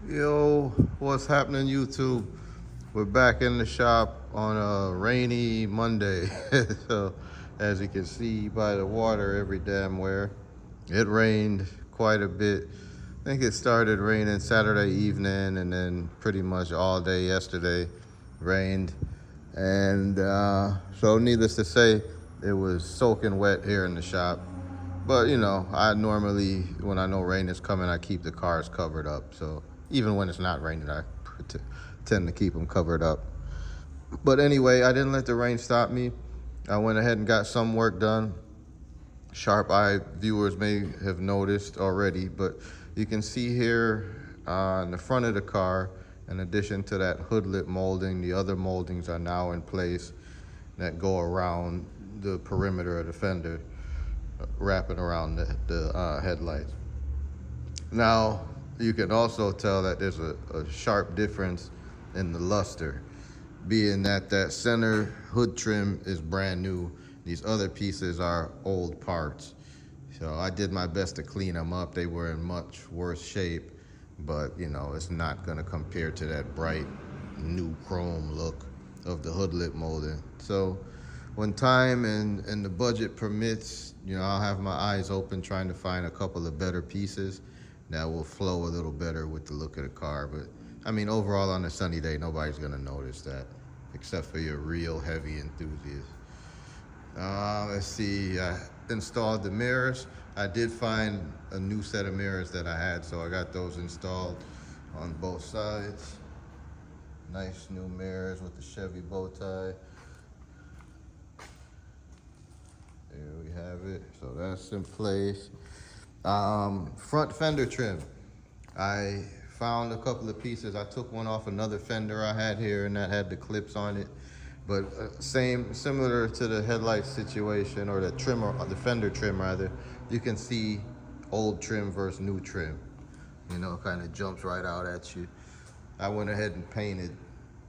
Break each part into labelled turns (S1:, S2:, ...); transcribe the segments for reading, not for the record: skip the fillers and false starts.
S1: Yo, what's happening, YouTube? We're back in the shop on a rainy Monday. So, as you can see by the water every damn where, it rained quite a bit. I think it started raining Saturday evening and then pretty much all day yesterday rained. And so, needless to say, it was soaking wet here in the shop. But I normally, when I know rain is coming, I keep the cars covered up. So even when it's not raining, I tend to keep them covered up. But anyway, I didn't let the rain stop me. I went ahead and got some work done. Sharp eye viewers may have noticed already, but you can see here on the front of the car, in addition to that hood lip molding, the other moldings are now in place that go around the perimeter of the fender, wrapping around the headlights. Now, you can also tell that there's a sharp difference in the luster, being that that center hood trim is brand new. These other pieces are old parts. So I did my best to clean them up. They were in much worse shape, but it's not gonna compare to that bright new chrome look of the hood lip molding. So when time and the budget permits, I'll have my eyes open trying to find a couple of better pieces that will flow a little better with the look of the car. But I mean, overall on a sunny day, nobody's gonna notice that, except for your real heavy enthusiasts. Let's see, I installed the mirrors. I did find a new set of mirrors that I had, so I got those installed on both sides. Nice new mirrors with the Chevy bow tie. There we have it. So that's in place. Front fender trim. I found a couple of pieces. I took one off another fender I had here, and that had the clips on it. But similar to the headlight situation, or the trim, or the fender trim rather, you can see old trim versus new trim. Kind of jumps right out at you. I went ahead and painted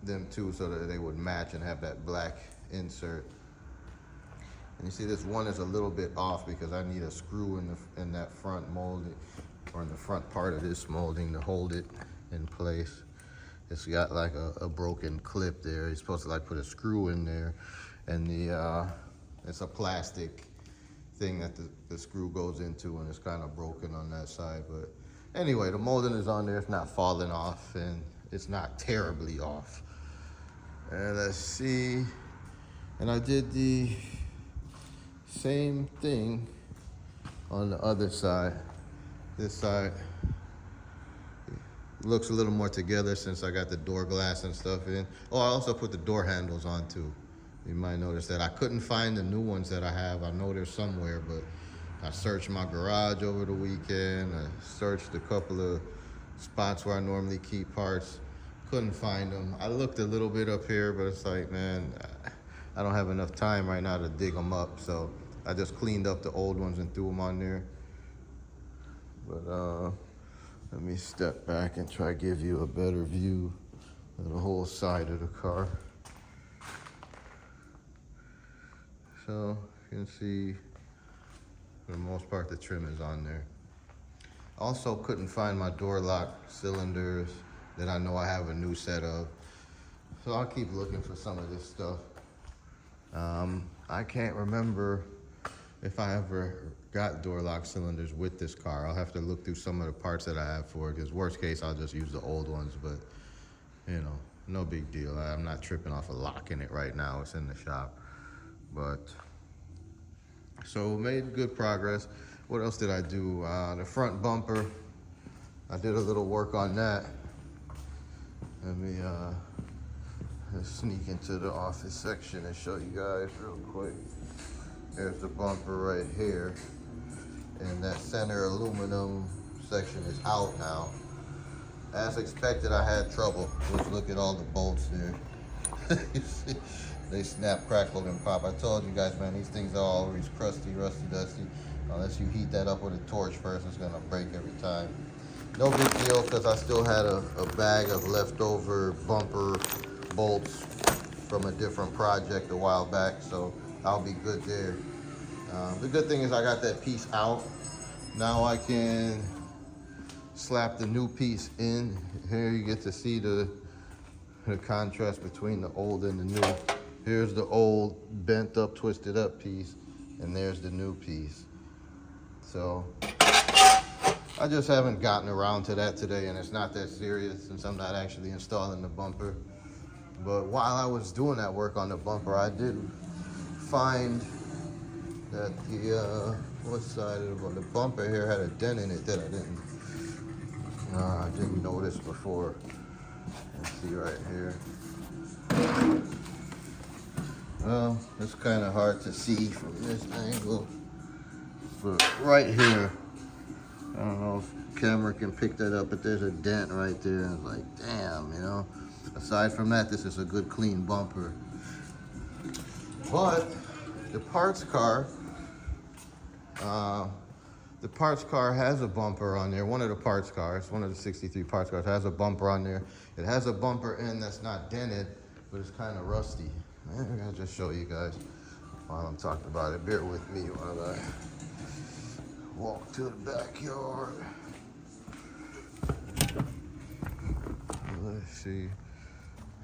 S1: them too so that they would match and have that black insert. And you see this one is a little bit off because I need a screw in that front molding, or in the front part of this molding, to hold it in place. It's got like a broken clip there. You're supposed to put a screw in there, and it's a plastic thing that the screw goes into, and it's kind of broken on that side. But anyway, the molding is on there. It's not falling off, and it's not terribly off. And let's see. And I did the same thing on the other side. This side looks a little more together since I got the door glass and stuff in. Oh, I also put the door handles on too. You might notice that I couldn't find the new ones that I have. I know they're somewhere, but I searched my garage over the weekend. I searched a couple of spots where I normally keep parts. Couldn't find them. I looked a little bit up here, but it's like, man, I don't have enough time right now to dig them up. So I just cleaned up the old ones and threw them on there. But let me step back and try to give you a better view of the whole side of the car. So you can see, for the most part, the trim is on there. Also couldn't find my door lock cylinders that I know I have a new set of. So I'll keep looking for some of this stuff. I can't remember if I ever got door lock cylinders with this car. I'll have to look through some of the parts that I have for it, because worst case, I'll just use the old ones, but no big deal. I'm not tripping off a lock in it right now. It's in the shop. But, so made good progress. What else did I do? The front bumper, I did a little work on that. Let me just sneak into the office section and show you guys real quick. There's the bumper right here, and that center aluminum section is out now. As expected, I had trouble. Just look at all the bolts there. You see, they snap, crackle, and pop. I told you guys, man, these things are always crusty, rusty, dusty. Unless you heat that up with a torch first, it's gonna break every time. No big deal, because I still had a bag of leftover bumper bolts from a different project a while back, so I'll be good there. The good thing is I got that piece out. Now I can slap the new piece in. Here you get to see the contrast between the old and the new. Here's the old bent up, twisted up piece, and there's the new piece. So I just haven't gotten around to that today, and it's not that serious since I'm not actually installing the bumper. But while I was doing that work on the bumper, I did find that the what side of the bumper here had a dent in it that I didn't notice before. Let's see right here. Well, it's kind of hard to see from this angle, but right here, I don't know if the camera can pick that up, but there's a dent right there. And it's like, damn, you know. Aside from that, this is a good clean bumper. But the parts car has a bumper on there. One of the parts cars, one of the 63 parts cars has a bumper on there. It has a bumper end that's not dented, but it's kind of rusty. I'm gonna just show you guys while I'm talking about it. Bear with me while I walk to the backyard. Let's see.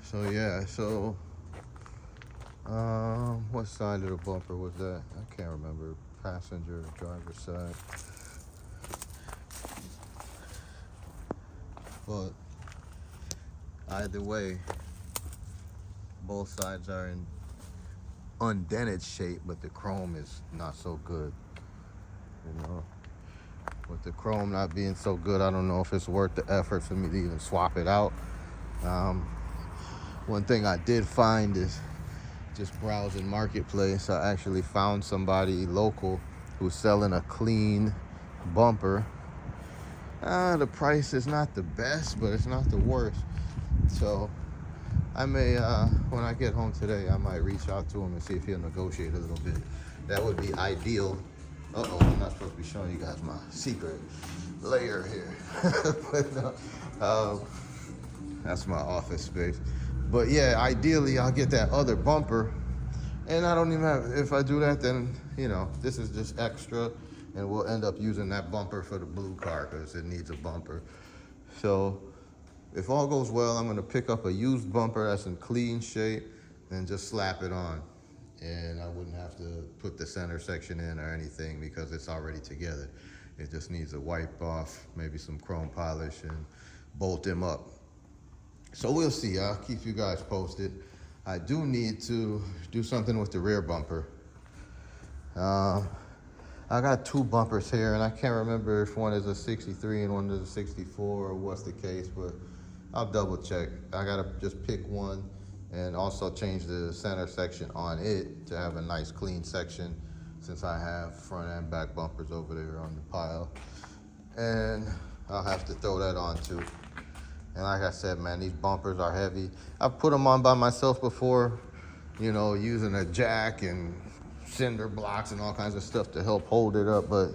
S1: So yeah, what side of the bumper was that? I can't remember. Passenger, driver's side. But either way, both sides are in undented shape, but the chrome is not so good. You know, with the chrome not being so good, I don't know if it's worth the effort for me to even swap it out. One thing I did find is just browsing Marketplace, I actually found somebody local who's selling a clean bumper. The price is not the best, but it's not the worst. So I may, when I get home today, I might reach out to him and see if he'll negotiate a little bit. That would be ideal. Uh-oh, I'm not supposed to be showing you guys my secret layer here. But no, that's my office space. But yeah, ideally I'll get that other bumper, and I don't even have, if I do that, then, you know, this is just extra, and we'll end up using that bumper for the blue car because it needs a bumper. So if all goes well, I'm gonna pick up a used bumper that's in clean shape and just slap it on. And I wouldn't have to put the center section in or anything because it's already together. It just needs a wipe off, maybe some chrome polish, and bolt them up. So we'll see. I'll keep you guys posted. I do need to do something with the rear bumper. I got two bumpers here, and I can't remember if one is a 63 and one is a 64 or what's the case, but I'll double check. I gotta just pick one and also change the center section on it to have a nice clean section, since I have front and back bumpers over there on the pile. And I'll have to throw that on too. And like I said, man, these bumpers are heavy. I've put them on by myself before, you know, using a jack and cinder blocks and all kinds of stuff to help hold it up, but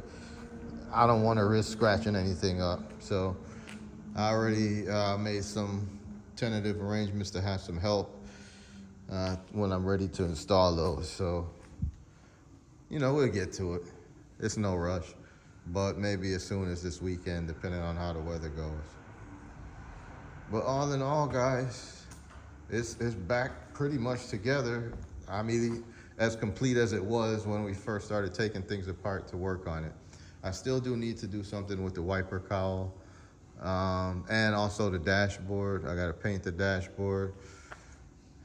S1: I don't want to risk scratching anything up. So I already made some tentative arrangements to have some help when I'm ready to install those. So, you know, we'll get to it. It's no rush, but maybe as soon as this weekend, depending on how the weather goes. But all in all, guys, it's back pretty much together. I mean, as complete as it was when we first started taking things apart to work on it. I still do need to do something with the wiper cowl, and also the dashboard. I gotta paint the dashboard.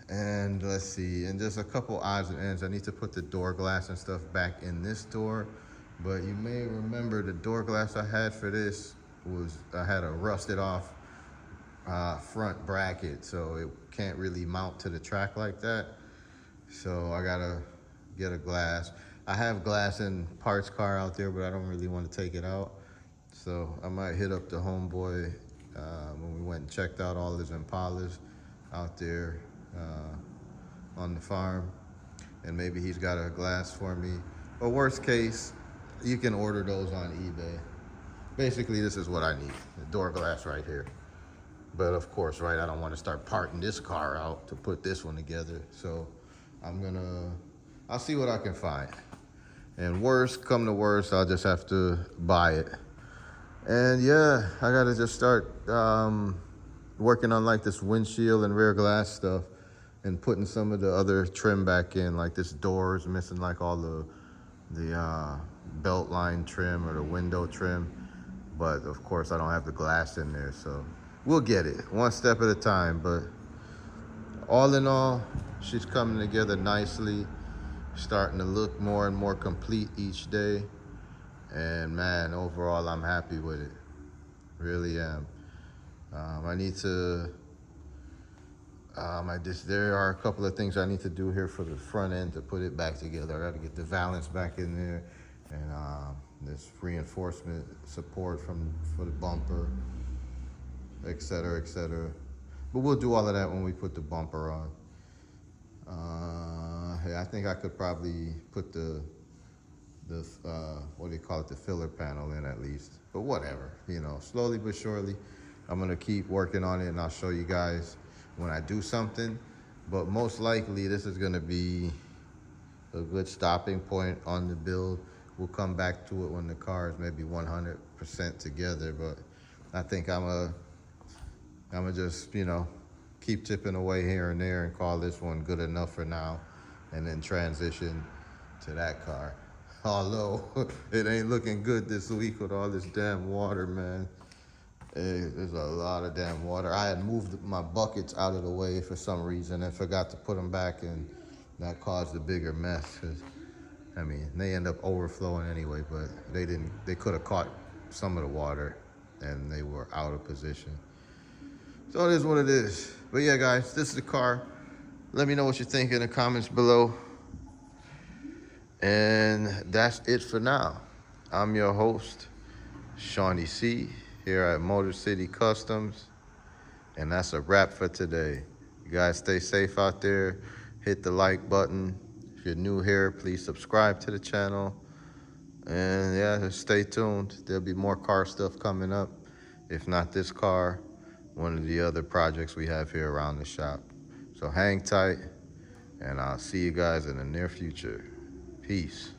S1: And let's see, and just a couple odds and ends. I need to put the door glass and stuff back in this door. But you may remember the door glass I had for this was, I had a rusted off front bracket, so it can't really mount to the track like that. So I gotta get a glass. I have glass in parts car out there, but I don't really want to take it out. So I might hit up the homeboy when we went and checked out all his Impalas out there on the farm, and maybe he's got a glass for me. But worst case, you can order those on eBay. Basically, this is what I need, the door glass right here. But of course, right, I don't want to start parting this car out to put this one together. So I'll see what I can find. And worst come to worst, I'll just have to buy it And yeah, I gotta just start working on like this windshield and rear glass stuff and putting some of the other trim back in. Like this door is missing like all the belt line trim or the window trim. But of course I don't have the glass in there, so we'll get it one step at a time. But all in all, she's coming together nicely, starting to look more and more complete each day. And man, overall, I'm happy with it. Really am. I need to, there are a couple of things I need to do here for the front end to put it back together. I got to get the valance back in there, and this reinforcement support for the bumper, et cetera, et cetera. But we'll do all of that when we put the bumper on. Yeah, I think I could probably put the what do you call it, the filler panel in at least. But whatever, you know, slowly but surely, I'm gonna keep working on it, and I'll show you guys when I do something. But most likely, this is gonna be a good stopping point on the build. We'll come back to it when the car is maybe 100% together. But I think I'm gonna just, you know, keep chipping away here and there and call this one good enough for now, and then transition to that car. Although it ain't looking good this week with all this damn water, man. Hey, there's a lot of damn water. I had moved my buckets out of the way for some reason and forgot to put them back, and that caused a bigger mess. 'Cause, I mean, they end up overflowing anyway, but they could have caught some of the water and they were out of position. So it is what it is. But yeah, guys, this is the car. Let me know what you think in the comments below. And that's it for now. I'm your host, Shawnee C, here at Motor City Customs. And that's a wrap for today. You guys stay safe out there. Hit the like button. If you're new here, please subscribe to the channel. And yeah, just stay tuned. There'll be more car stuff coming up. If not this car, one of the other projects we have here around the shop. So hang tight, and I'll see you guys in the near future. Peace.